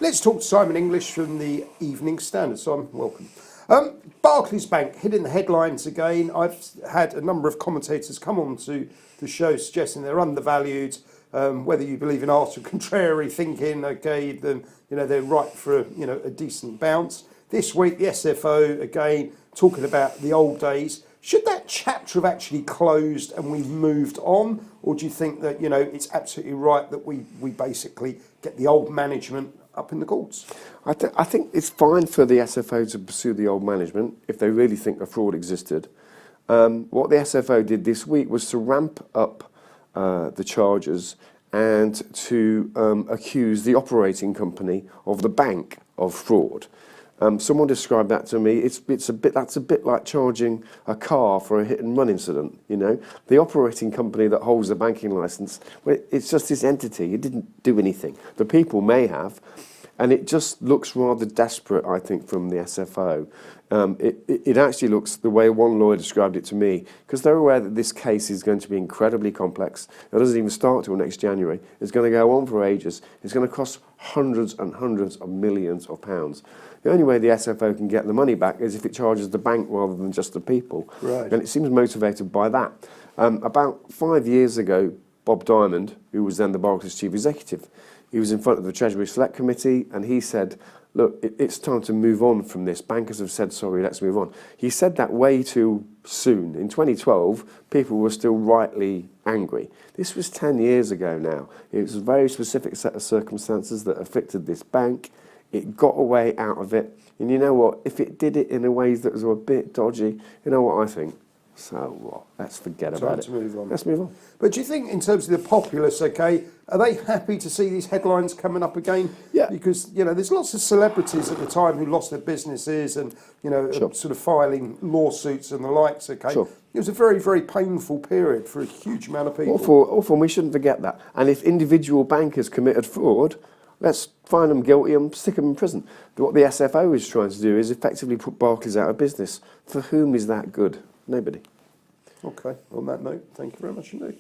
Let's talk to Simon English from the Evening Standard. Simon, welcome. Barclays Bank hitting the headlines again. I've had a number of commentators come on to the show suggesting they're undervalued. Whether you believe in art or contrary thinking, okay, then they're right for a decent bounce. This week, the SFO again talking about the old days. Should that chapter have actually closed and we've moved on, or do you think that it's absolutely right that we basically get the old management up in the courts? I think it's fine for the SFO to pursue the old management if they really think a fraud existed. What the SFO did this week was to ramp up the charges and to accuse the operating company of the bank of fraud. Someone described that to me. That's a bit like charging a car for a hit and run incident. The operating company that holds the banking license, it's just this entity. It didn't do anything. The people may have, and it just looks rather desperate, I think, from the SFO. It actually looks the way one lawyer described it to me, because they're aware that this case is going to be incredibly complex. It doesn't even start till next January. It's going to go on for ages. It's going to cost hundreds and hundreds of millions of pounds. The only way the SFO can get the money back is if it charges the bank rather than just the people. Right. And it seems motivated by that. About 5 years ago, Bob Diamond, who was then the Barclays chief executive, he was in front of the Treasury Select Committee and he said, look, it's time to move on from this. Bankers have said, sorry, let's move on. He said that way too soon. In 2012, people were still rightly angry. This was 10 years ago now. It was a very specific set of circumstances that affected this bank. It got a way out of it. And you know what? If it did it in a way that was a bit dodgy, you know what I think? So what? Let's forget about it. Move on. Let's move on. But do you think in terms of the populace, okay, are they happy to see these headlines coming up again? Yeah. Because, there's lots of celebrities at the time who lost their businesses and, Sure. sort of filing lawsuits and the likes, okay? Sure. It was a very, very painful period for a huge amount of people. Awful, and we shouldn't forget that. And if individual bankers committed fraud, let's find them guilty and stick them in prison. But what the SFO is trying to do is effectively put Barclays out of business. For whom is that good? Nobody. Okay, on that note, thank you very much indeed.